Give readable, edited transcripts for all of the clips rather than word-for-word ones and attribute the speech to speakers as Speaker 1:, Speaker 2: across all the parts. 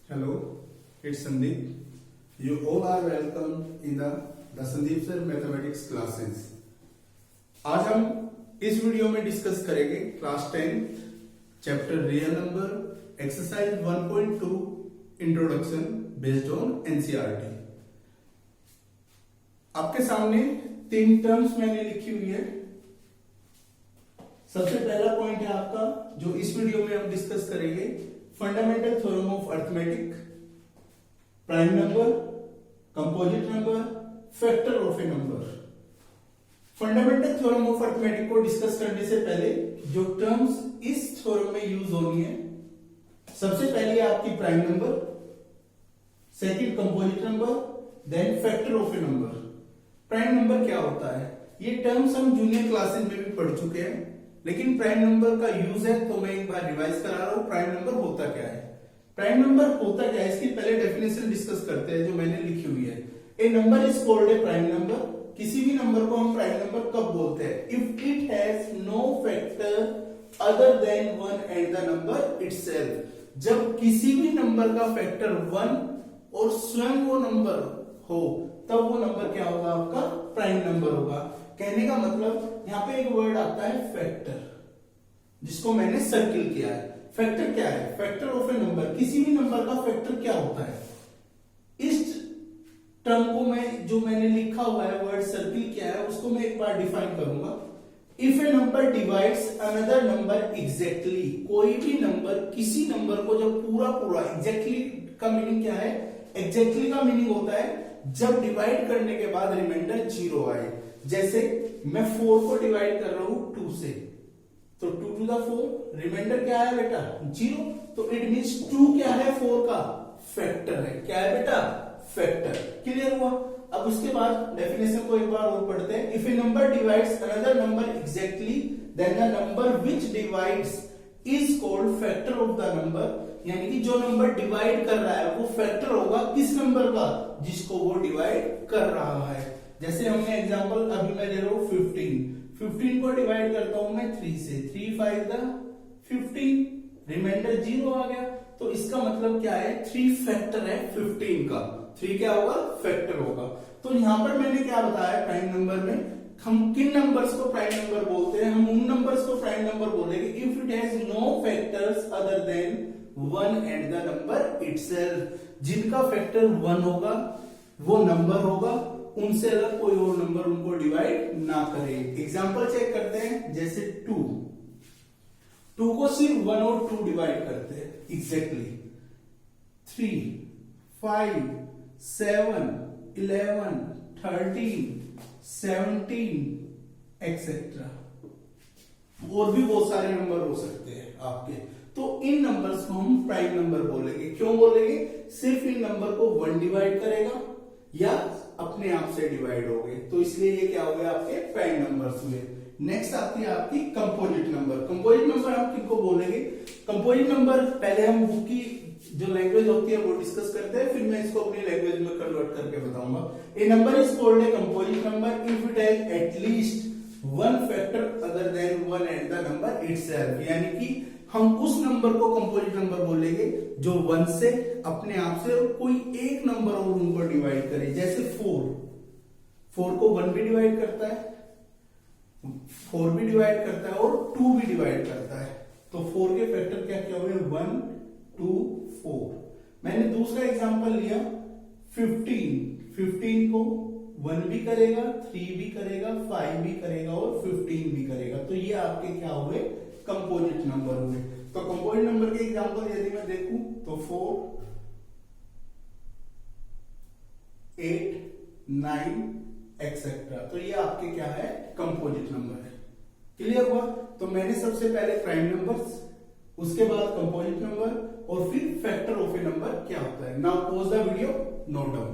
Speaker 1: Hello, it's Sandeep. You all are welcome in the Sandeep Sir Mathematics classes. आज हम इस video में discuss करेंगे class 10 chapter real number exercise 1.2 introduction based on NCERT. आपके सामने तीन टर्म्स मैंने लिखी हुई है। सबसे पहला पॉइंट है आपका जो इस वीडियो में हम डिस्कस करेंगे, fundamental theorem of arithmetic, prime number, composite number, factor of a number. Fundamental theorem of arithmetic को डिस्कस करने से पहले जो टर्म्स इस थ्योरम में यूज होनी है, सबसे पहले आपकी prime number, second composite number, then factor of a number. Prime number क्या होता है, ये टर्म्स हम जूनियर क्लासेस में भी पढ़ चुके हैं, लेकिन प्राइम नंबर का यूज है तो मैं एक बार रिवाइज करा रहा हूं। प्राइम नंबर होता क्या है, प्राइम नंबर होता क्या है, इसकी पहले डेफिनेशन डिस्कस करते हैं जो मैंने लिखी हुई है। A number is called a prime number. किसी भी नंबर को हम प्राइम नंबर कब बोलते हैं, if it has no factor other than 1 and the number itself. जब किसी भी नंबर का फैक्टर 1 और स्वयं वो नंबर हो तब वो नंबर क्या होगा, आपका प्राइम नंबर होगा। कहने का मतलब यहां पे एक वर्ड आता है फैक्टर, जिसको मैंने सर्किल किया है। फैक्टर क्या है, फैक्टर ऑफ ए नंबर, किसी भी नंबर का फैक्टर क्या होता है। इस टर्म को मैं जो मैंने लिखा हुआ है वर्ड सर्किल क्या है उसको मैं एक बार डिफाइन करूंगा। If a number divides another number exactly, कोई भी नंबर किसी नंबर को जब पूरा पूरा, एग्जैक्टली का मीनिंग क्या है, एग्जैक्टली का मीनिंग होता है जब डिवाइड करने के बाद रिमाइंडर 0 आए। जैसे मैं 4 को डिवाइड कर रहा हूं 2 से, तो 2 to the 4 रिमाइंडर क्या है बेटा 0, तो इट मींस 2 क्या है, 4 का फैक्टर है। क्या है बेटा, फैक्टर। क्लियर हुआ। अब उसके बाद डेफिनेशन को एक बार और पढ़ते हैं। If a number divides another number exactly then the number which divides is called factor of the number. यानी कि जो नंबर डिवाइड कर रहा है वो फैक्टर होगा किस नंबर का, जिसको वो डिवाइड कर रहा है। जैसे हमने एग्जांपल अभी मैं दे रहा हूं 15 को डिवाइड करता हूं मैं 3 से, 3 5 15, रिमाइंडर 0 आ गया। तो इसका मतलब क्या है, 3 फैक्टर है 15 का, 3 क्या होगा, फैक्टर होगा। तो यहां पर मैंने क्या बताया, प्राइम नंबर में हम किन नंबर्स को प्राइम नंबर बोलते हैं, हम उन नंबर्स को प्राइम नंबर बोलेंगे if it has no factors other than 1 and the number itself. जिनका फैक्टर 1 होगा वो नंबर होगा, उनसे अलग कोई और नंबर उनको डिवाइड ना करे। एग्जांपल चेक करते हैं, जैसे 2 को सिर्फ 1 और 2 डिवाइड करते हैं एग्जैक्टली। 3 5 7 11 13 17 एक्सेट्रा, और भी बहुत सारे नंबर हो सकते हैं आपके। तो इन नंबर्स को हम प्राइम नंबर बोलेंगे। क्यों बोलेंगे, सिर्फ इन नंबर को 1 डिवाइड करेगा या अपने आप से डिवाइड हो गए, तो इसलिए ये क्या हो गया, आपके प्राइम नंबर्स हुए। नेक्स्ट आती है आपकी कंपोजिट नंबर। कंपोजिट नंबर हम किनको बोलेंगे, कंपोजिट नंबर पहले हम बुक की जो लैंग्वेज होती है वो डिस्कस करते हैं, फिर मैं इसको अपनी लैंग्वेज में कन्वर्ट करके बताऊंगा। A number is called a composite number if it has at least 1 factor other than 1 and the number itself. यानी कि हम उस नंबर को कंपोजिट नंबर बोलेंगे जो 1 से, अपने आप से, और कोई एक नंबर और उनको डिवाइड करे। जैसे 4 को 1 भी डिवाइड करता है, 4 भी डिवाइड करता है और 2 भी डिवाइड करता है। तो 4 के फैक्टर क्या क्या हुए, 1 2 4। मैंने दूसरा एग्जांपल लिया 15 को 1 भी करेगा, 3 भी करेगा, 5 भी करेगा और 15 भी करेगा। तो ये आपके क्या हुए, कंपोजिट नंबर हुए। तो कंपोजिट नंबर के एग्जांपल यदि मैं देखूं तो 4 8 9 एक्सेट्रा, तो ये आपके क्या है, कंपोजिट नंबर है। क्लियर हुआ। तो मैंने सबसे पहले प्राइम नंबर्स, उसके बाद कंपोजिट नंबर और फिर फैक्टर ऑफ ए नंबर क्या होता है। Now pause the video, note down.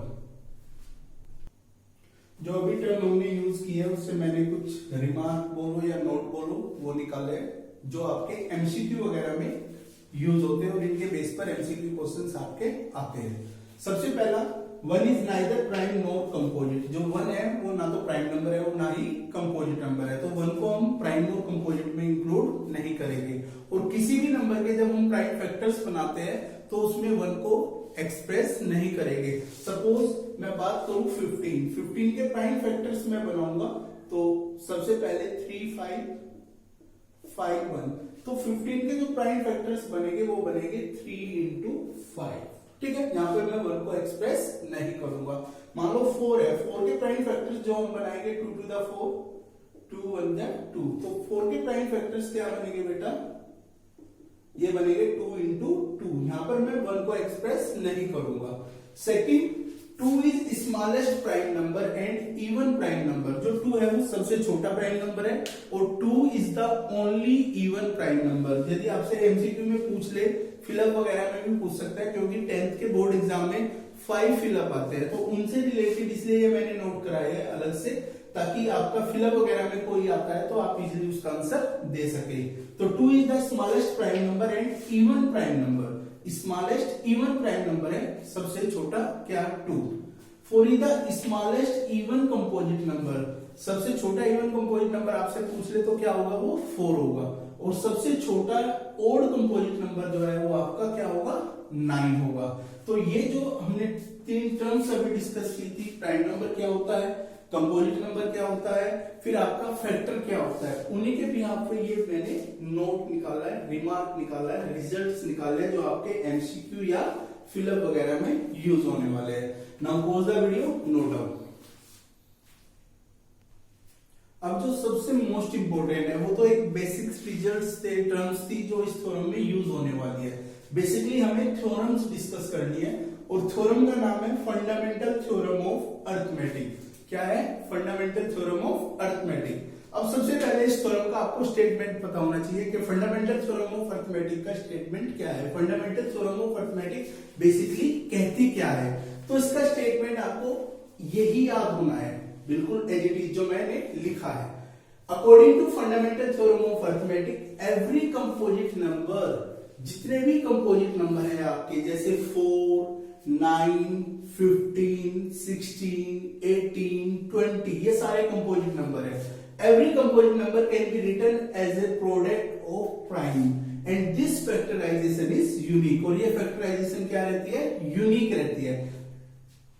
Speaker 1: जो अभी टर्म हमने यूज की है उससे मैंने कुछ रिमार्क बोलो या नोट बोलो वो निकाले जो आपके एमसीक्यू वगैरह में यूज होते हैं और इनके बेस पर एमसीक्यू क्वेश्चंस आपके आते हैं। सबसे पहला, 1 is neither prime nor composite. जो 1 है वो ना तो प्राइम नंबर है और ना ही कंपोजिट नंबर है, तो 1 को हम प्राइम और कंपोजिट में इंक्लूड नहीं करेंगे। और किसी भी नंबर के जब हम प्राइम फैक्टर्स बनाते हैं तो उसमें 1 को एक्सप्रेस नहीं करेंगे। सपोज मैं बात करूं 15 के प्राइम फैक्टर्स में बनाऊंगा तो सबसे पहले 3 5 5 1, तो 15 के जो प्राइम फैक्टर्स बनेंगे वो बनेंगे 3 into 5। ठीक है, यहां पे मैं 1 को एक्सप्रेस नहीं करूंगा। मान लो 4 है, 4 के प्राइम फैक्टर्स जो हम बनाएंगे 2 to the 4, 2 1 जा 2, तो 4 के प्राइम फैक्टर्स क्या बनेंगे बेटा, ये बनेंगे 2 into 2। यहां पर मैं 1 को एक्सप्रेस नहीं करूंगा। Second, 2 is smallest prime number and even prime number. जो 2 है वो सबसे छोटा प्राइम नंबर है और 2 is the only even prime number. यदि आपसे एमसीक्यू में पूछ ले, फिलअप वगैरह में भी पूछ सकता है, क्योंकि 10th के बोर्ड एग्जाम में 5 फिलअप आते हैं, तो उनसे रिलेटेड इसलिए ये मैंने नोट कराया है अलग से, ताकि आपका फिलअप वगैरह में कोई आता है तो आप इजीली उसका आंसर दे सके। तो 2 is the smallest prime number and even prime number. Smallest even prime number है, सबसे छोटा क्या 2। 4 is the smallest even composite number. सबसे छोटा इवन कंपोजिट नंबर आपसे पूछ ले तो क्या होगा, वो 4 होगा। और सबसे छोटा ओड कंपोजिट नंबर जो है वो आपका क्या होगा, 9 होगा। तो ये जो हमने 3 टर्म्स अभी डिस्कस की थी, प्राइम नंबर क्या होता है, कंपोजिट नंबर क्या होता है, फिर आपका फैक्टर क्या होता है, उन्हीं के बिहाफ पे ये मैंने नोट निकाला है, रिमार्क निकाला है, रिजल्ट्स निकाले हैं जो आपके एमसीक्यू या फिलअप वगैरह में यूज होने वाले हैं। Now pause the video, note down. अब जो सबसे मोस्ट इंपोर्टेंट है वो तो एक बेसिक्स रिजल्ट्स थे, टर्म्स थी जो इस थ्योरम में यूज होने वाली है। बेसिकली हमें थ्योरम्स डिस्कस करनी है और थ्योरम का नाम है फंडामेंटल थ्योरम ऑफ अरिथमेटिक। क्या है, फंडामेंटल थ्योरम ऑफ अरिथमेटिक। अब सबसे पहले इस थ्योरम का आपको स्टेटमेंट पता होना चाहिए कि फंडामेंटल थ्योरम ऑफ अरिथमेटिक का स्टेटमेंट क्या है। Fundamental theorem of arithmetic basically कहती क्या है, तो इसका स्टेटमेंट आपको यही याद होना है, बिल्कुल एज इट इज जो मैंने लिखा है। According to fundamental theorem of arithmetic, every composite number, जितने भी कंपोजिट नंबर है आपके, जैसे 4 9 15 16 18 20, ये सारे कंपोजिट नंबर है। Every composite number can be written as a product of prime and this factorisation is unique. और ये फैक्टराइजेशन क्या रहती है, यूनिक रहती है।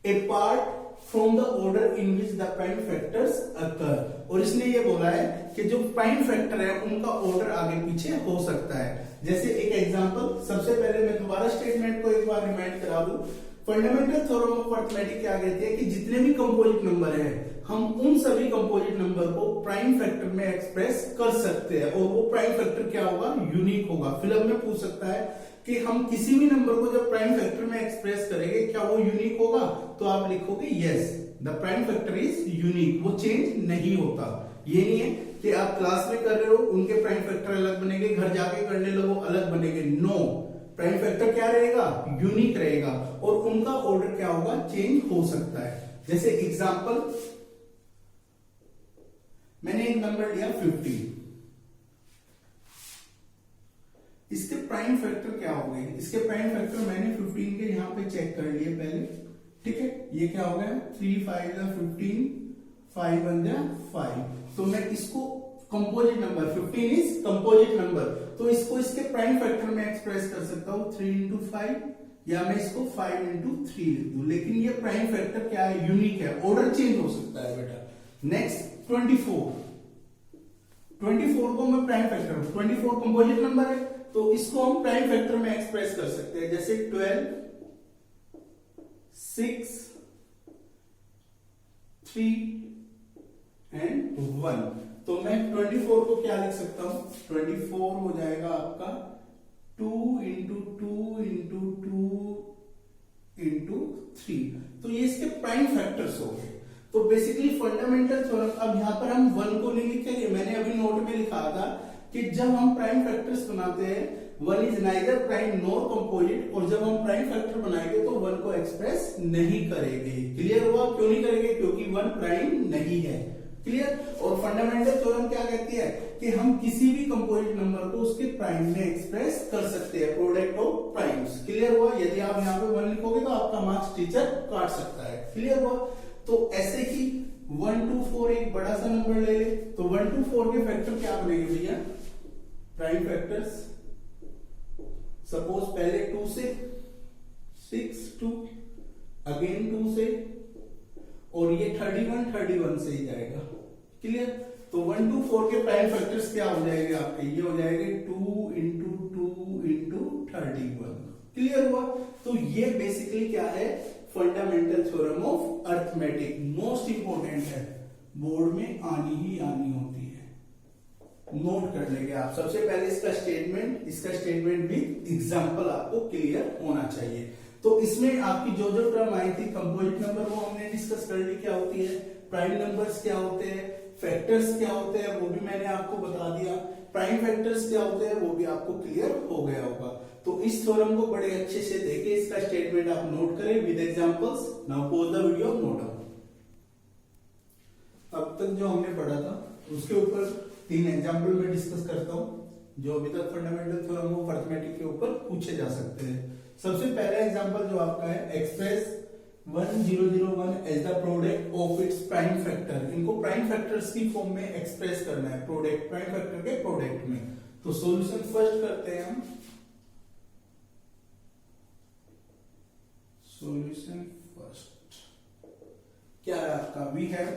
Speaker 1: Apart from the order in which the prime factors occur. और इसने ये बोला है कि जो प्राइम फैक्टर है उनका ऑर्डर आगे पीछे हो सकता है। जैसे एक एग्जांपल, सबसे पहले मैं दोबारा स्टेटमेंट को एक बार रिमाइंड करा दूं। फंडामेंटल थ्योरम ऑफ अरिथमेटिक क्या कहती है कि जितने भी कंपोजिट नंबर है, हम उन सभी कंपोजिट नंबर को प्राइम फैक्टर में एक्सप्रेस कर सकते हैं, और वो प्राइम फैक्टर क्या होगा, यूनिक होगा। फिलअप में पूछ सकता है कि हम किसी भी नंबर को जब प्राइम फैक्टर में एक्सप्रेस करेंगे क्या वो यूनिक होगा, तो आप लिखोगे yes, the prime factor is unique, वो चेंज नहीं होता। ये नहीं है कि आप क्लास में कर रहे हो, उनके प्राइम फैक्टर अलग बनेंगे, घर जाके करने लगो अलग बनेंगे। नो, प्राइम फैक्टर क्या रहेगा, यूनिक रहेगा, और उनका ऑर्डर क्या होगा, चेंज हो सकता है। जैसे एग्जांपल, मैंने एक नंबर लिया 50, इसके प्राइम फैक्टर क्या हो गए, इसके प्राइम फैक्टर मैंने 15 के यहां पे चेक कर लिए पहले। ठीक है, ये क्या हो गया, 3 5 15, 5 1 5। तो मैं इसको composite number, 15 is composite number, तो इसको इसके प्राइम फैक्टर में एक्सप्रेस कर सकता हूं 3 into 5, या मैं इसको 5 into 3 लिख दूं। लेकिन ये प्राइम फैक्टर क्या है, यूनिक है, ऑर्डर चेंज हो सकता है बेटा। नेक्स्ट 24 को मैं प्राइम फैक्टर, 24 कंपोजिट नंबर है, तो इसको हम प्राइम फैक्टर में एक्सप्रेस कर सकते हैं। जैसे 12 6 3 एंड 1। तो मैं 24 को क्या लिख सकता हूं, 24 हो जाएगा आपका 2 into 2 into 2 into 3। तो ये इसके प्राइम फैक्टर्स हो गए। तो बेसिकली फंडामेंटल थ्योरम, अब यहां पर हम 1 को नहीं लिखेंगे, मैंने अभी नोट में लिखा था कि जब हम प्राइम फैक्टर्स बनाते हैं 1 is neither prime nor composite, और जब हम प्राइम फैक्टर बनाएंगे तो 1 को एक्सप्रेस नहीं करेंगे। क्लियर हुआ, क्यों नहीं करेंगे, क्योंकि 1 प्राइम नहीं है। क्लियर। और फंडामेंटल थ्योरम क्या कहती है कि हम किसी भी कंपोजिट नंबर को उसके प्राइम में एक्सप्रेस कर सकते हैं, प्रोडक्ट ऑफ प्राइम्स। क्लियर हुआ। यदि आप यहाँ पे 1 लिखोगे तो आपका मार्क्स टीचर काट सकता है। क्लियर हुआ। तो ऐसे ही 1 2 4 एक बड़ा सा नंबर ले ले, तो 1 2 4 के फैक्टर क्या बनेंगे भैया, प्राइम फैक्टर्स। सपोज पहले 2 से 6 2, अगेन 2 से, और ये 31 से ही जाएगा। क्लियर? तो 1 2 4 के प्राइम फैक्टर्स क्या हो जाएंगे आपके, ये हो जाएंगे 2 इंटू 2 इंटू 31। क्लियर हुआ? तो ये बेसिकली क्या है, fundamental theorem of arithmetic, most important है, बोर्ड में आनी ही आनी होती है, नोट कर लेंगे आप। सबसे पहले इसका स्टेटमेंट भी एग्जांपल आपको क्लियर होना चाहिए। तो इसमें आपकी जो जो टर्म आई थी, कंपोजिट नंबर वो हमने डिस्कस कर ली क्या होती है, प्राइम नंबर्स क्या होते हैं, फैक्टर्स क्या होते हैं वो भी मैंने आपको बता दिया, प्राइम फैक्टर्स क्या होते हैं वो भी आपको क्लियर हो गया होगा। तो इस थ्योरम को बड़े अच्छे से देखें, इसका स्टेटमेंट आप नोट करें with examples. Now pause the video, note down. अब तक जो हमने पढ़ा था उसके ऊपर 3 एग्जांपल में डिस्कस करता हूं जो अभी तक फंडामेंटल थ्योरम ऑफ अरिथमेटिक के ऊपर पूछे जा सकते हैं। सबसे पहला एग्जांपल जो आपका है, express 1001 as the product of its prime factor. इनको प्राइम फैक्टर्स की फॉर्म में एक्सप्रेस करना है, प्रोडक्ट प्राइम फैक्टर के प्रोडक्ट में। तो सॉल्यूशन फर्स्ट करते हैं हम। सॉल्यूशन फर्स्ट क्या है आपका, वी हैव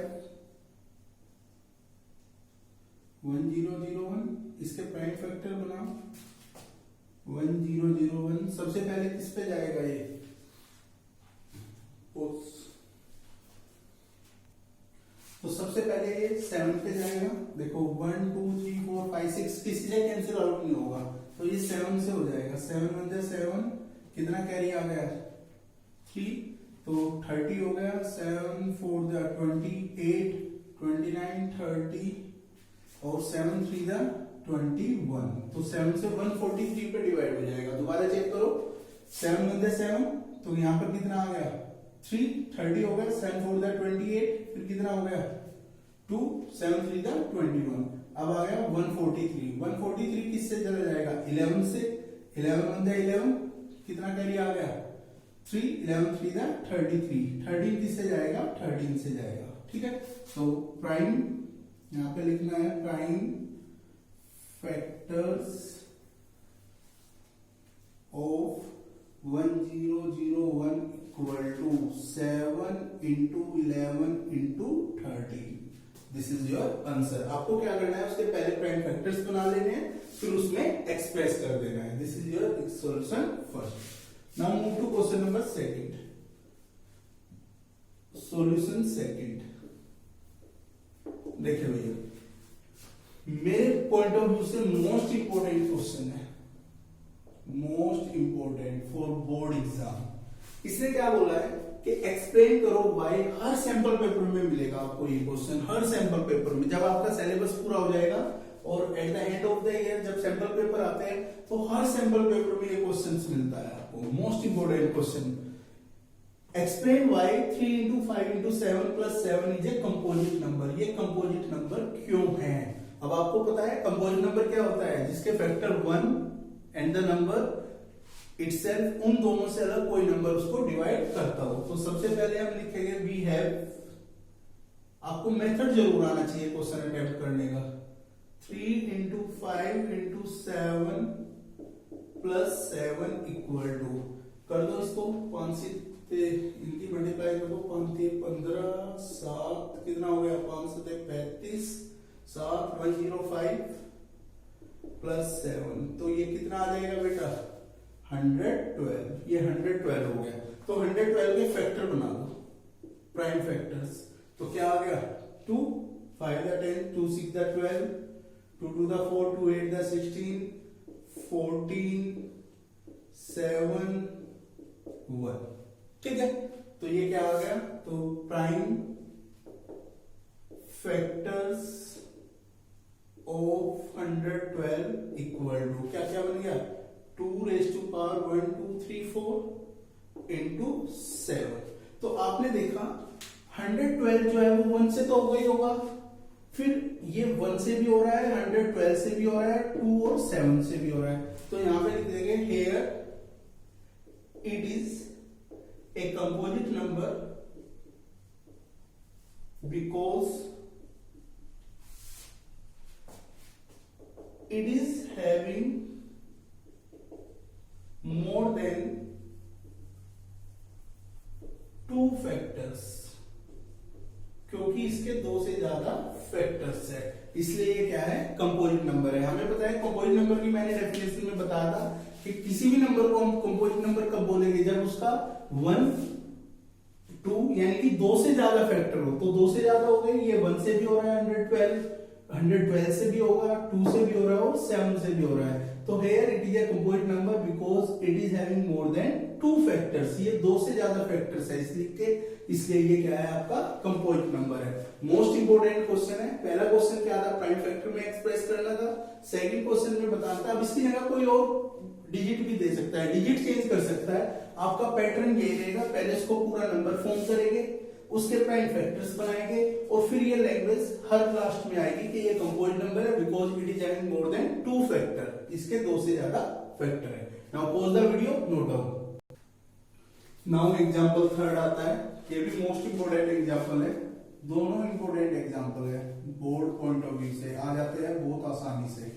Speaker 1: 1001, इसके प्राइम फैक्टर बनाओ 1001। सबसे पहले किस पे जाएगा ये, तो सबसे पहले ये 7 पे जाएगा। देखो 1 2 3 4 5 6 किसी से कैंसिल आउट नहीं होगा, तो ये 7 से हो जाएगा। 7 1 जा 7, कितना कैरी आ गया 3, तो 30 हो गया। 7 4 जा 28, 29 30 और 7 3 जा 21, तो 7 से 143 पे डिवाइड हो जाएगा। दोबारा चेक करो, 7 1 जा 7, तो यहाँ पर कितना आ गया 3, 30 हो गया। 7 4 जा 28, फिर कितना हो गया 2, 7 3 जा 21, अब आ गया 143। 143 किससे चला जाएगा 11 से, 11 1 जा 11, कितना कैरी आ गया 3, 11 3 जा 33, 13 किससे जाएगा 13 से जाएगा। ठीक है, तो प्राइम यहाँ पे लिखना है, prime factors of 1001 equal to 7 into 11 into 13। This is your answer. आपको क्या करना है, उसके पहले प्राइम फैक्टर्स बना लेने हैं, फिर उसमें एक्सप्रेस कर देना है। This is your solution first. Now move to question number second. Solution second देखिए भैया, मेरे पॉइंट ऑफ व्यू से मोस्ट इंपोर्टेंट क्वेश्चन है, most important for board exam. इसने क्या बोला है कि एक्सप्लेन करो व्हाई। हर सैंपल पेपर में मिलेगा आपको ये क्वेश्चन, हर सैंपल पेपर में। जब आपका सिलेबस पूरा हो जाएगा और at the end of the year जब सैंपल पेपर आते हैं, तो हर सैंपल पेपर में ये क्वेश्चन मिलता है आपको। Most important question, explain why 3 into 5 into 7 plus 7 is a composite number. ये कंपोजिट नंबर क्यों है? अब आपको पता है कंपोजिट नंबर क्या होता है, जिसके factor 1 and the number itself, उन दोनों से अलग कोई नंबर उसको डिवाइड करता हो। तो सबसे पहले हम लिखेंगे वी हैव, आपको मेथड जरूर आना चाहिए क्वेश्चन अटेम्प्ट करने का। 3 into 5 into 7 plus 7 equal to, कर दो इसको 5 से इनकी मल्टीप्लाई कर दो, 5 15 7 कितना हो गया 5 से 35, 7 105 प्लस 7, तो ये कितना आ जाएगा बेटा 112। ये 112 हो गया। तो 112 के फैक्टर बना दो, प्राइम फैक्टर्स। तो क्या आ गया 2 5 दा 10, 2 6 दा 12, 2 2 दा 4, 2 8 दा 16, 14 7 1। ठीक है, तो ये क्या आ गया, तो prime factors of 112 equal to क्या क्या बन गया 2 raised to power 1 2 3 4 into 7। तो आपने देखा 112 जो है वो 1 से तो हो गई होगा, फिर ये 1 से भी हो रहा है, 112 से भी हो रहा है, 2 और 7 से भी हो रहा है। तो यहां पे लिख देंगे here it is a composite number because it is having more than 2 factors, क्योंकि इसके 2 से ज्यादा फैक्टर्स है, इसलिए ये क्या है, कंपोजिट नंबर है। हमें पता है कंपोजिट नंबर की मैंने डेफिनेशन में बताया था कि किसी भी नंबर को हम कंपोजिट नंबर कब बोलेंगे, जब उसका 1 2 यानी कि 2 से ज्यादा फैक्टर हो। तो 2 से ज्यादा हो गए, ये 1 से भी हो रहा है 112 से भी होगा, 2 से भी हो रहा है और 7 से भी हो रहा है। तो here it is a composite number because it is having more than 2 factors. ये 2 से ज्यादा फैक्टर्स है इसलिए ये क्या है, आपका कंपोजिट नंबर है। मोस्ट इंपोर्टेंट क्वेश्चन है। पहला क्वेश्चन क्या था, प्राइम फैक्टर में एक्सप्रेस करना था। सेकंड क्वेश्चन में बताना था। अब इसकी जगह कोई और डिजिट भी दे सकता है, डिजिट चेंज कर सकता है। आपका पैटर्न यही रहेगा, पहले इसको पूरा नंबर फॉर्म करेंगे, उसके प्राइम फैक्टर्स बनाएंगे और फिर ये लैंग्वेज हर लास्ट में आएगी कि ये कंपोजिट नंबर है because it is having more than 2 factor. इसके 2 से ज्यादा फैक्टर है। Now pause the video, note down. Now example third आता है, ये भी मोस्ट इंपोर्टेंट एग्जांपल है। दोनों इंपोर्टेंट एग्जांपल है, बोर्ड पॉइंट ऑफ व्यू से आ जाते हैं बहुत आसानी से।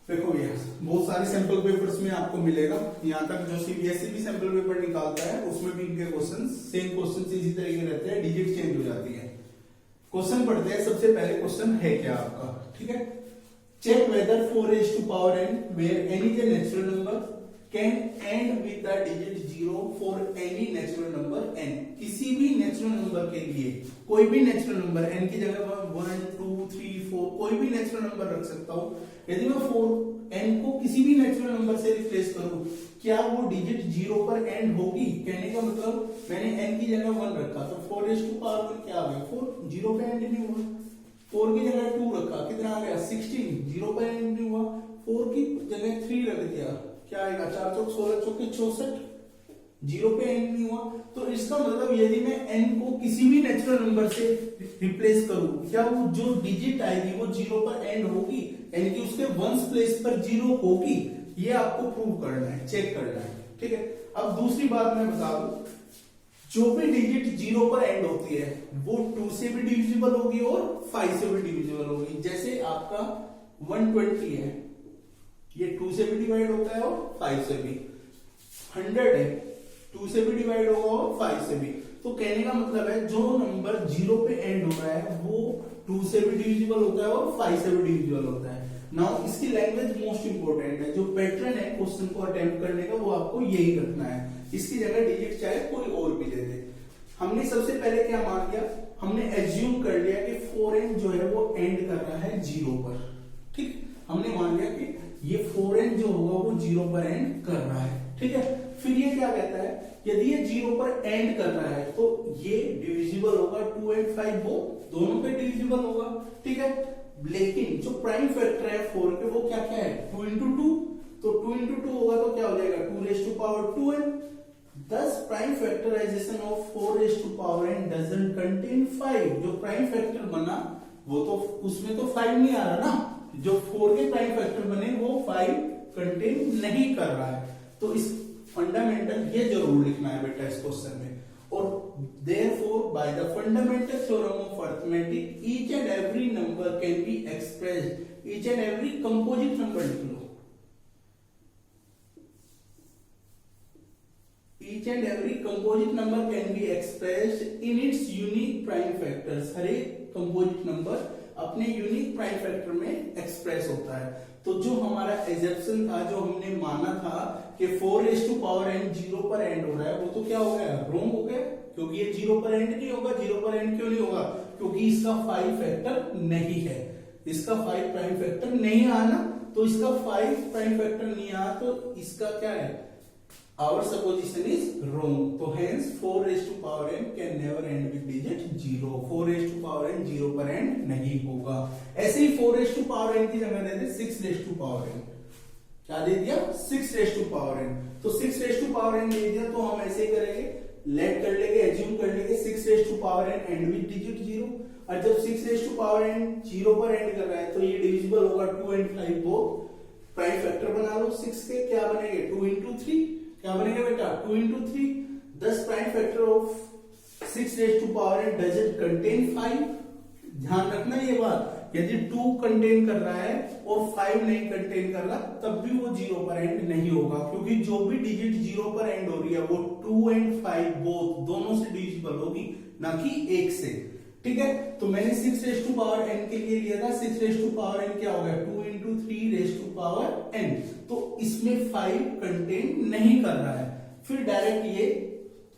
Speaker 1: देखो ये बहुत सारे सैंपल पेपर्स में आपको मिलेगा, यहाँ तक जो सीबीएसई भी सैंपल पेपर निकालता है उसमें भी इनके क्वेश्चन सेम क्वेश्चन इसी तरीके रहते हैं, डिजिट चेंज हो जाती है। क्वेश्चन पढ़ते हैं। सबसे पहले क्वेश्चन है क्या आपका, ठीक है, check whether 4n where n is a natural number can end with the digit 0 for any natural number n। किसी भी नेचुरल नंबर के लिए, कोई भी नेचुरल नंबर n की जगह 1 2 3 4 कोई भी नेचुरल नंबर रख सकता हूं। यदि मैं 4n को किसी भी नेचुरल नंबर से रिप्लेस करूं, क्या वो डिजिट 0 पर एंड होगी? कहने का मतलब मैंने n की जगह 1 रखा तो 4 क्या आ गया, 4 0 पे एंड नहीं हुआ। 4 की जगह 2 रखा, कितना आ गया 16, 0 पर एंड नहीं हुआ। 4 की जगह 3 रख दिया, क्या आएगा 4 चौक 16 चौके 64, 0 पे एंड नहीं हुआ। तो इसका मतलब यदि मैं n को किसी भी नेचुरल नंबर से रिप्लेस करूं, क्या वो जो डिजिट आएगी वो 0 पर एंड होगी, यानी कि उसके वंस प्लेस पर 0 होगी? ये आपको प्रूव करना है, चेक करना है, ठीक है। अब दूसरी बात मैं बता दूं, जो भी डिजिट 0 पर एंड होती है वो 2 से भी डिविजिबल होगी और 5 से भी डिविजिबल होगी। जैसे आपका 120 है, ये 2 से भी डिवाइड होता है और 5 से भी। 100 है, 2 से भी डिवाइड होगा और 5 से भी। तो कहने का मतलब है जो नंबर 0 पे एंड हो रहा है वो 2 से भी डिविजिबल होता है और 5 से भी डिविजिबल होता है। नाउ इसकी लैंग्वेज मोस्ट इंपोर्टेंट है। जो पैटर्न है क्वेश्चन को अटेम्प्ट करने का वो आपको यही रखना है। इसकी जगह डिजिट चाहे कोई और भी दे दे। हमने सबसे पहले क्या मान लिया, हमने एज्यूम कर लिया कि 4n जो है वो एंड कर रहा है 0 पर, ठीक। हमने मान लिया कि ये 4n जो होगा वो 0 पर एंड कर रहा है, ठीक है। फिर ये क्या कहता है, यदि ये 0 पर एंड कर रहा है तो ये डिविजिबल होगा, 2 and 5 वो दोनों पे डिविजिबल होगा, ठीक है। लेकिन जो प्राइम फैक्टर है 4 के वो क्या क्या है, 2 into 2, तो 2 into 2 होगा तो क्या हो जाएगा 2 raised to power 2n। Thus prime factorisation of 4 raised to power n doesn't contain 5। जो प्राइम फैक्टर बना वो तो उसमें तो 5 नहीं आ रहा ना, जो 4 के प्राइम फैक्टर बने वो 5 कंटेन नहीं कर रहा है। तो इस फंडामेंटल ये जरूर लिखना है बेटा इस क्वेश्चन में। और therefore by the fundamental theorem of arithmetic each and every number can be expressed, each and every composite number लिख लो, each and every composite number can be expressed in its unique prime factors। हर एक composite number अपने unique prime factor में express होता है। तो जो हमारा assumption था, जो हमने माना था कि 4 raised to power n 0 पर एंड हो रहा है, वो तो क्या हो गया, रॉन्ग हो गया, क्योंकि ये 0 पर एंड नहीं होगा। 0 पर एंड क्यों नहीं होगा, क्योंकि इसका 5 फैक्टर नहीं है, इसका 5 प्राइम फैक्टर नहीं आना। तो इसका 5 प्राइम फैक्टर नहीं आया तो इसका क्या है, our supposition is wrong। तो hence 4 raised to power n can never end with digit 0। 4 raised to power n 0 पर एंड नहीं होगा। ऐसे ही 4 raised to power n की जगह दे दे 6 raised to power n। क्या दे दिया, 6 raised to power n। तो 6 raised to power n दे दिया तो हम ऐसे ही करेंगे, लेट कर लेंगे, एज्यूम कर लेंगे 6 raised to power n and with digit 0। और जब 6 raised to power n 0 पर एंड कर रहा है तो ये डिविजिबल होगा, 2 and 5 वो प्राइम फैक्टर बना लो 6 के, क्या बनेंगे 2 into 3, क्या बनेगा बेटा 2 into 3। 10 prime factor of 6 raised to power n doesn't contain 5। ध्यान रखना ये बात, यदि 2 कंटेन कर रहा है और 5 नहीं कंटेन कर रहा तब भी वो 0 पर एंड नहीं होगा, क्योंकि जो भी डिजिट 0 पर एंड हो रही है वो 2 एंड 5 बोथ दोनों से डिविजिबल होगी, ना कि 1 से। ठीक है, तो मैंने 6 रेज़ टू पावर n के लिए लिया था। 6 रेज़ टू पावर n क्या हो गया, 2 into 3 raise to power n। तो इसमें 5 कंटेन नहीं कर रहा है। फिर डायरेक्ट ये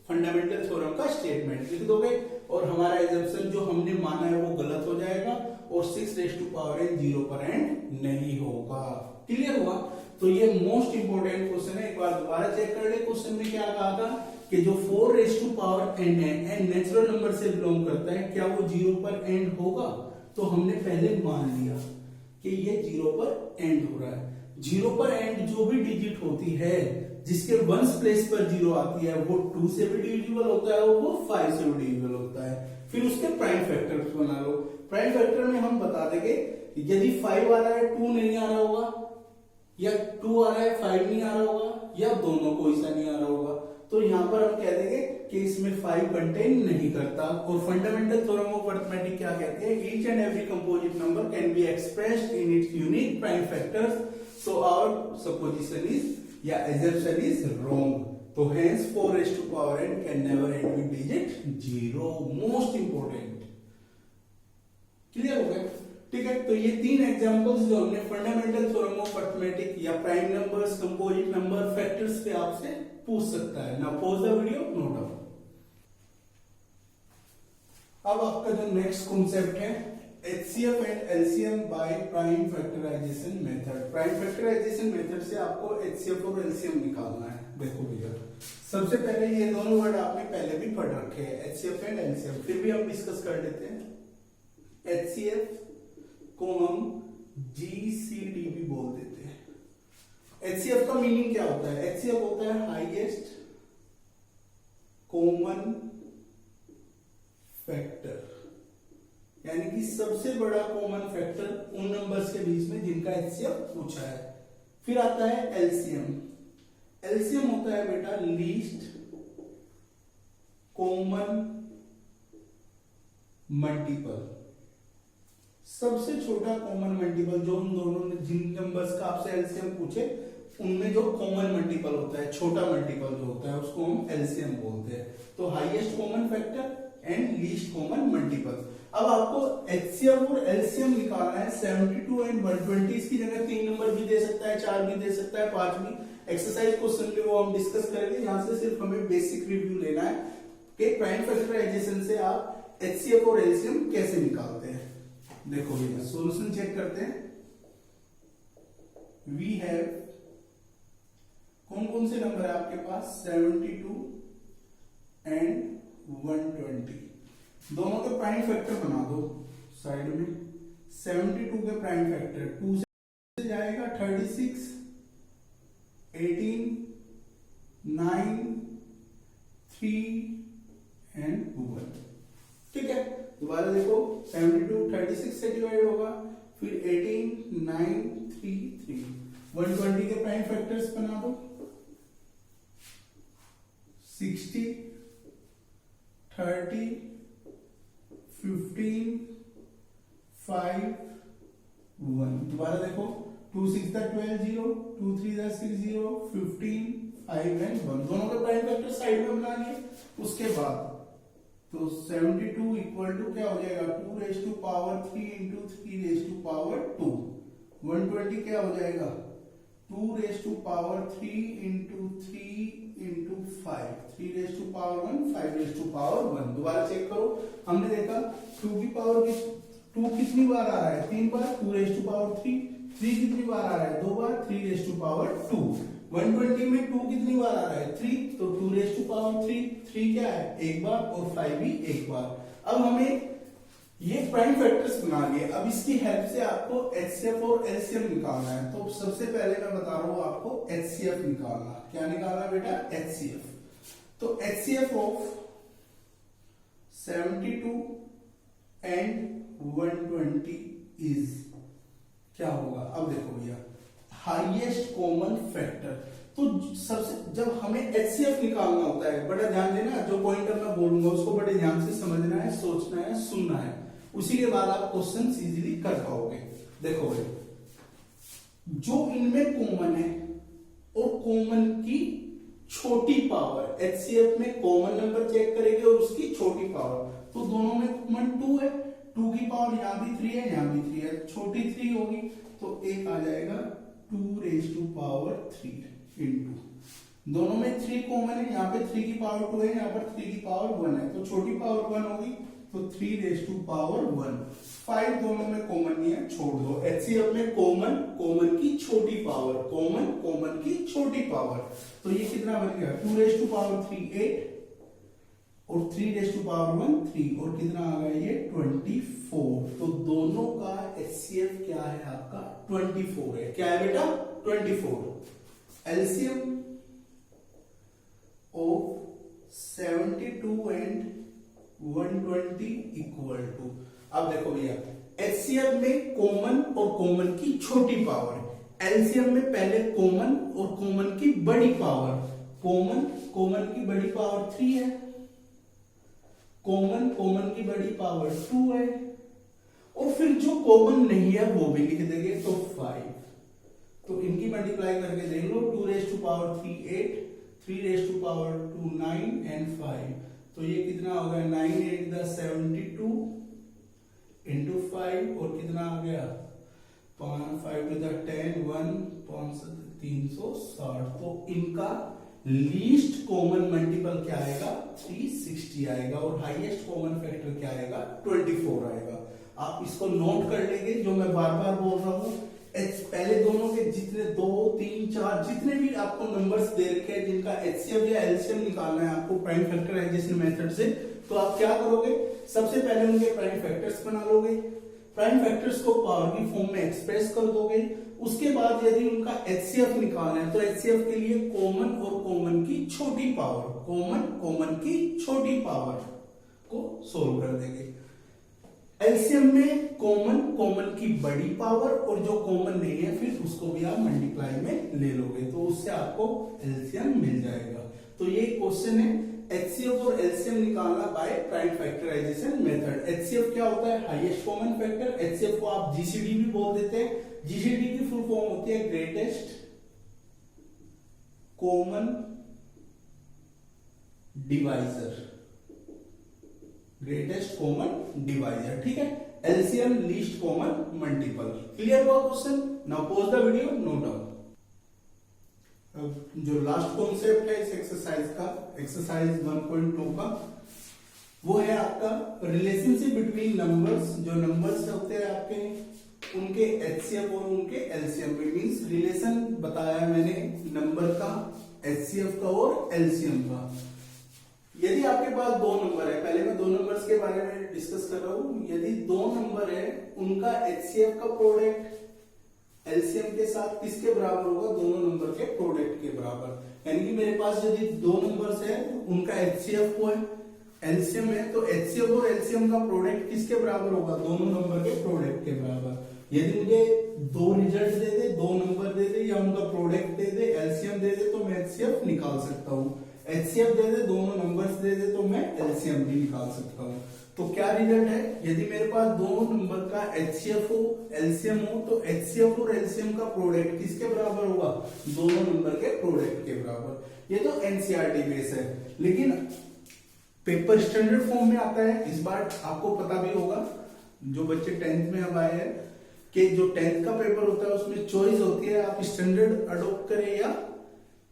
Speaker 1: फंडामेंटल थ्योरम का स्टेटमेंट लिख दोगे और हमारा एजम्पशन जो हमने माना है वो गलत हो जाएगा और 6 रेज़ टू पावर n 0 पर एंड नहीं होगा। क्लियर हुआ? तो ये मोस्ट इंपोर्टेंट क्वेश्चन है, एक बार दोबारा चेक कर ले। क्वेश्चन में क्या कहा था कि जो 4 रेज़ टू पावर n है, n नेचुरल नंबर से बिलोंग करता है, क्या वो 0 पर एंड होगा? तो हमने पहले मान लिया कि ये 0 पर एंड हो रहा है। 0 पर एंड जो भी डिजिट होती है जिसके वंस प्लेस पर 0 आती है वो 2 से भी डिविजिबल होता है और वो 5 से भी डिविजिबल होता है। फिर उसके प्राइम फैक्टर्स बना लो। प्राइम फैक्टर में हम बता देंगे यदि 5 आ रहा है 2 नहीं आ रहा होगा, या 2 आ रहा है 5 नहीं आ रहा होगा, या दोनों कोई सा नहीं आ रहा होगा, तो यहां पर हम कह देंगे कि इसमें 5 कंटेन नहीं करता। और फंडामेंटल थ्योरम ऑफ अरिथमेटिक क्या कहते हैं, each and every composite number can be expressed in its unique prime factors, so our supposition is या assumption is wrong. तो hence 4 raised to power n can never end with digit 0. Most important. Clear हो गया? ठीक है, तो ये 3 examples जो हमने फंडामेंटल थ्योरम ऑफ अरिथमेटिक या prime numbers, composite number, factors पे आपसे पूछ सकता है। Now pause the video, note down. अब आपका जो नेक्स्ट कॉन्सेप्ट है HCF and LCM by prime factorisation method. Prime factorisation method से आपको HCF और LCM निकालना है। देखो भैया, सबसे पहले ये दोनों वर्ड आपने पहले भी पढ़ रखे हैं, HCF एंड LCM, फिर भी हम डिस्कस कर लेते हैं। HCF को हम GCD भी बोल देते हैं। HCF का मीनिंग क्या होता है? HCF होता है हाईएस्ट कॉमन फैक्टर, यानी कि सबसे बड़ा कॉमन फैक्टर उन नंबर्स के बीच में जिनका HCF पूछा है। फिर आता है LCM। LCM होता है बेटा लीस्ट कॉमन मल्टीपल, सबसे छोटा कॉमन मल्टीपल जो उन दोनों ने जिन नंबर्स का आपसे LCM पूछे उनमें जो कॉमन मल्टीपल होता है, छोटा मल्टीपल जो होता है उसको हम LCM बोलते हैं। तो highest common factor and least common multiple. अब आपको HCF और LCM निकालना है। 72 एंड 120 इसकी जगह 3 नंबर भी दे सकता है, 4 भी दे सकता है, 5 भी। एक्सरसाइज क्वेश्चन में वो हम डिस्कस करेंगे। यहां से सिर्फ हमें बेसिक रिव्यू लेना है कि प्राइम फैक्टराइजेशन से आप HCF और LCM कैसे निकालते हैं। देखो भैया, सॉल्यूशन चेक करते हैं। वी हैव कौन कौन से नंबर है आपके पास, 72 एंड 120। दोनों के प्राइम फैक्टर बना दो साइड में। 72 के प्राइम फैक्टर 2 से जाएगा 36, 18, 9, 3 एंड 1। ठीक है, दोबारा देखो 72 36 से डिवाइड होगा, फिर 18, 9, 3, 3। 120 के प्राइम फैक्टर्स बना दो। 60, 30, 15, 5, 1। दोबारा देखो 2 6 12 0, 2 3 6 0, 15, 5 एंड 1। दोनों के प्राइम फैक्टर साइड में बना लिए। उसके बाद तो 72 इक्वल टू क्या हो जाएगा, 2 raise to power 3 into 3 raise to power 2। 120 क्या हो जाएगा, 2 raise to power 3 into 3 into 5, 3 raise to power 1, 5 raise to power 1। दोबारा चेक करो, हमने देखा 2 की पावर 2 कितनी बार आ रहा है, 3 बार। 2 रेज़ टू पावर 3 कितनी बार आ रहा है, 2 बार। 3 रेज़ टू पावर 2। 120 में 2 कितनी बार आ रहा है, 3, तो 2 रेज़ टू पावर 3 क्या है, 1 बार, और 5 भी 1 बार। अब हमें ये प्राइम फैक्टर्स बना लिए। अब इसकी हेल्प से आपको HCF और LCM निकालना है। तो सबसे पहले मैं बता रहा हूं आपको HCF निकालना। क्या निकालना बेटा, HCF। तो HCF ऑफ 72 एंड 120 इज क्या होगा। अब देखो भैया, हाईएस्ट कॉमन फैक्टर। तो सबसे जब हमें HCF निकालना होता है, बड़ा ध्यान देना, जो पॉइंटर मैं बोलूंगा उसको बड़े ध्यान से समझना है, सोचना है, सुनना है। उसी के बाद आप क्वेश्चन इजीली कर पाओगे। देखो भाई, जो इनमें कॉमन है और कॉमन की छोटी पावर, एचसीएफ में कॉमन नंबर चेक करेंगे और उसकी छोटी पावर, तो दोनों में कॉमन 2 है, 2 की पावर यहां भी 3 है, यहां भी 3 है, छोटी 3 होगी तो एक आ जाएगा 2 रेज टू पावर 3 इंटू, दोनों में 3 कॉमन है, यहाँ पे 3 की पावर 2 है, यहाँ पर 3 की पावर 1 है, तो छोटी पावर 1 होगी तो 3 रेज टू पावर 1। 5 दोनों में कॉमन नहीं है, छोड़ दो। एचसीएफ में कॉमन की छोटी पावर, कॉमन की छोटी पावर, तो ये कितना बन गया 2 रेज टू पावर 3 8 और 3 रेज टू पावर 1 3 और कितना आ गया ये 24। तो दोनों का एचसीएफ क्या है आपका 24 है। क्या है बेटा 24। LCM of 72 and 120 equal to, अब देखो भैया एचसीएफ में कॉमन और कॉमन की छोटी पावर, एलसीएम में पहले कॉमन और कॉमन की बड़ी पावर, कॉमन की बड़ी पावर 3 है, कॉमन की बड़ी पावर 2 है, और फिर जो कॉमन नहीं है वो भी लिख देंगे तो 5। तो इनकी मल्टीप्लाई करके देख लो, 2 raise to power 3 8, 3 raise to power 2 9 and 5, तो ये कितना हो गया 9 8 72 इंटू 5 और कितना आ गया 5 टू 10 1 360। तो इनका लीस्ट कॉमन मल्टीपल क्या आएगा 360 आएगा और हाईएस्ट कॉमन फैक्टर क्या आएगा 24 आएगा। आप इसको नोट कर लेंगे, जो मैं बार बार बोल रहा हूं, पहले दोनों के जितने 2 3 4 जितने भी आपको नंबर्स दे रखे हैं जिनका एचसीएफ या एलसीएम निकालना है आपको प्राइम फैक्टराइजेशन मेथड से, तो आप क्या करोगे, सबसे पहले उनके प्राइम फैक्टर्स बना लोगे, प्राइम फैक्टर्स को पावर की फॉर्म में एक्सप्रेस कर दोगे। उसके बाद यदि उनका एचसीएफ निकालना है तो एचसीएफ के लिए कॉमन और कॉमन की छोटी पावर, कॉमन की छोटी पावर को सोल्व कर देंगे। एलसीएम में कॉमन की बड़ी पावर और जो कॉमन नहीं है फिर उसको भी आप मल्टीप्लाई में ले लोगे, तो उससे आपको एलसीएम मिल जाएगा। तो ये क्वेश्चन है एचसीएफ और एलसीएम निकालना बाय प्राइम फैक्टराइजेशन मेथड। एचसीएफ क्या होता है हाईएस्ट कॉमन फैक्टर, एचसीएफ को आप जीसीडी भी बोल देते हैं। जीसीडी की फुल फॉर्म होती है greatest common divisor, greatest common divisor, ठीक है। LCM least common multiple. Clear हुआ question? Now pause the video, note down. जो लास्ट कॉन्सेप्ट है इस एक्सरसाइज का, एक्सरसाइज 1.2 का, वो है आपका रिलेशनशिप बिटवीन नंबर्स। जो नंबर्स होते हैं आपके उनके एचसीएफ और उनके एलसीएम में, मींस रिलेशन बताया मैंने नंबर का, एचसीएफ का और एलसीएम का। यदि आपके पास 2 नंबर है, पहले मैं 2 नंबर्स के बारे में डिस्कस कर रहा हूं, यदि 2 नंबर है उनका एचसीएफ का प्रोडक्ट एलसीएम के साथ किसके बराबर होगा, दोनों नंबर के प्रोडक्ट के बराबर। यानी कि मेरे पास यदि 2 नंबर्स है उनका एचसीएफ को है, एलसीएम है, तो एचसीएफ और एलसीएम का प्रोडक्ट किसके बराबर होगा, दोनों नंबर के प्रोडक्ट के बराबर। यदि मुझे 2 रिजल्ट दे दे, 2 नंबर दे दे या उनका प्रोडक्ट दे दे, एलसीएम दे दे, तो मैं एचसीएफ निकाल सकता हूं। एचसीएफ दे दे, दोनों नंबर्स दे दे, तो मैं एलसीएम भी निकाल सकता हूं। तो क्या रिजल्ट है, यदि मेरे पास 2 नंबर का एचसीएफ हो, एलसीएम हो, तो एचसीएफ और एलसीएम का प्रोडक्ट किसके बराबर होगा, दोनों नंबर के प्रोडक्ट के बराबर। ये तो एनसीईआरटी बेस है, लेकिन पेपर स्टैंडर्ड फॉर्म में आता है। इस बार आपको पता भी होगा, जो बच्चे 10th में अब आए हैं, कि जो 10th का पेपर होता है उसमें चॉइस होती है, आप स्टैंडर्ड अडॉप्ट करें या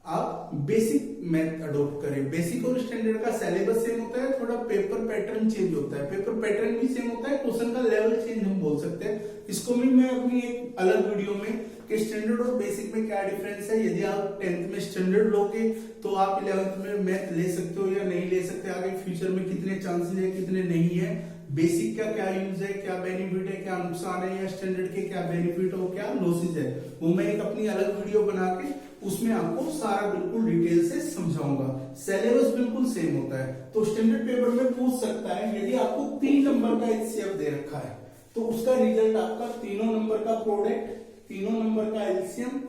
Speaker 1: आप बेसिक मैथ अडॉप्ट करें। बेसिक और स्टैंडर्ड का सिलेबस सेम होता है, थोड़ा पेपर पैटर्न चेंज होता है, पेपर पैटर्न भी सेम होता है, क्वेश्चन का लेवल चेंज हम बोल सकते हैं। इसको भी मैं अपनी एक अलग वीडियो में कि स्टैंडर्ड और बेसिक में क्या डिफरेंस है, यदि आप 10th में स्टैंडर्ड लोगे तो आप 11th में मैथ ले सकते हो या नहीं ले सकते, आगे फ्यूचर में कितने चांसेस है कितने नहीं है, बेसिक का क्या यूज है, क्या बेनिफिट है, क्या नुकसान है, या स्टैंडर्ड के क्या बेनिफिट हो, क्या लॉसेज है, वो मैं एक अपनी अलग वीडियो बना के उसमें आपको सारा बिल्कुल डिटेल से समझाऊंगा। सिलेबस बिल्कुल सेम होता है। तो स्टैंडर्ड पेपर में पूछ सकता है, यदि आपको 3 नंबर का एचसीएफ दे रखा है तो उसका रिजल्ट आपका तीनों नंबर का प्रोडक्ट, तीनों नंबर का एलसीएम,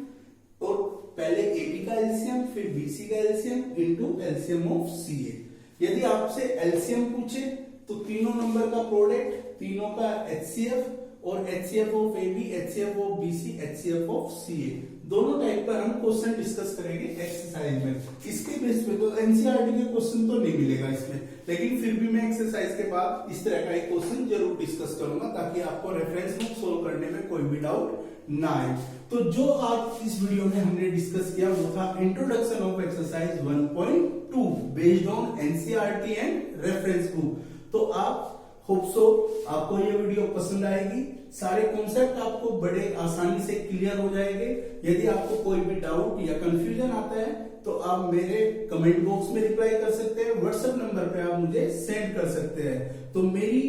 Speaker 1: और पहले एबी का एलसीएम फिर बीसी का LCM into LCM of CA. यदि आपसे एलसीएम पूछे तो तीनों नंबर का प्रोडक्ट तीनों का HCF और HCF of AB, HCF of BC, HCF of CA, दोनों टाइप का हम क्वेश्चन डिस्कस करेंगे एक्सरसाइज में। इसके बेस पे तो एनसीईआरटी के क्वेश्चन तो नहीं मिलेगा इसमें, लेकिन फिर भी मैं एक्सरसाइज के बाद इस तरह का एक क्वेश्चन जरूर डिस्कस करूंगा ताकि आपको रेफरेंस बुक सोल्व करने में कोई भी डाउट ना आए। तो जो आज इस वीडियो में हमने डिस्कस किया वो था introduction of exercise 1.2 based on NCERT and reference book. तो आप होप सो आपको ये वीडियो पसंद आएगी, सारे कॉन्सेप्ट आपको बड़े आसानी से क्लियर हो जाएंगे। यदि आपको कोई भी डाउट या कंफ्यूजन आता है तो आप मेरे कमेंट बॉक्स में रिप्लाई कर सकते हैं, व्हाट्सएप नंबर पे आप मुझे सेंड कर सकते हैं। तो मेरी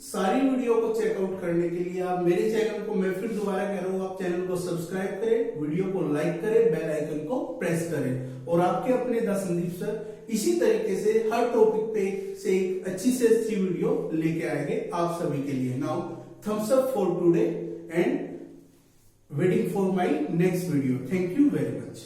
Speaker 1: सारी वीडियो को चेकआउट करने के लिए आप मेरे चैनल को, मैं फिर दोबारा कह रहा हूँ, आप चैनल को सब्सक्राइब करें, वीडियो को लाइक करें, बेल आइकन को प्रेस करें और आपके अपने द संदीप सर इसी तरीके से हर टॉपिक पे से एक अच्छी से अच्छी वीडियो लेके आएंगे आप सभी के लिए। Now thumbs up for today and waiting for my next video. Thank you very much.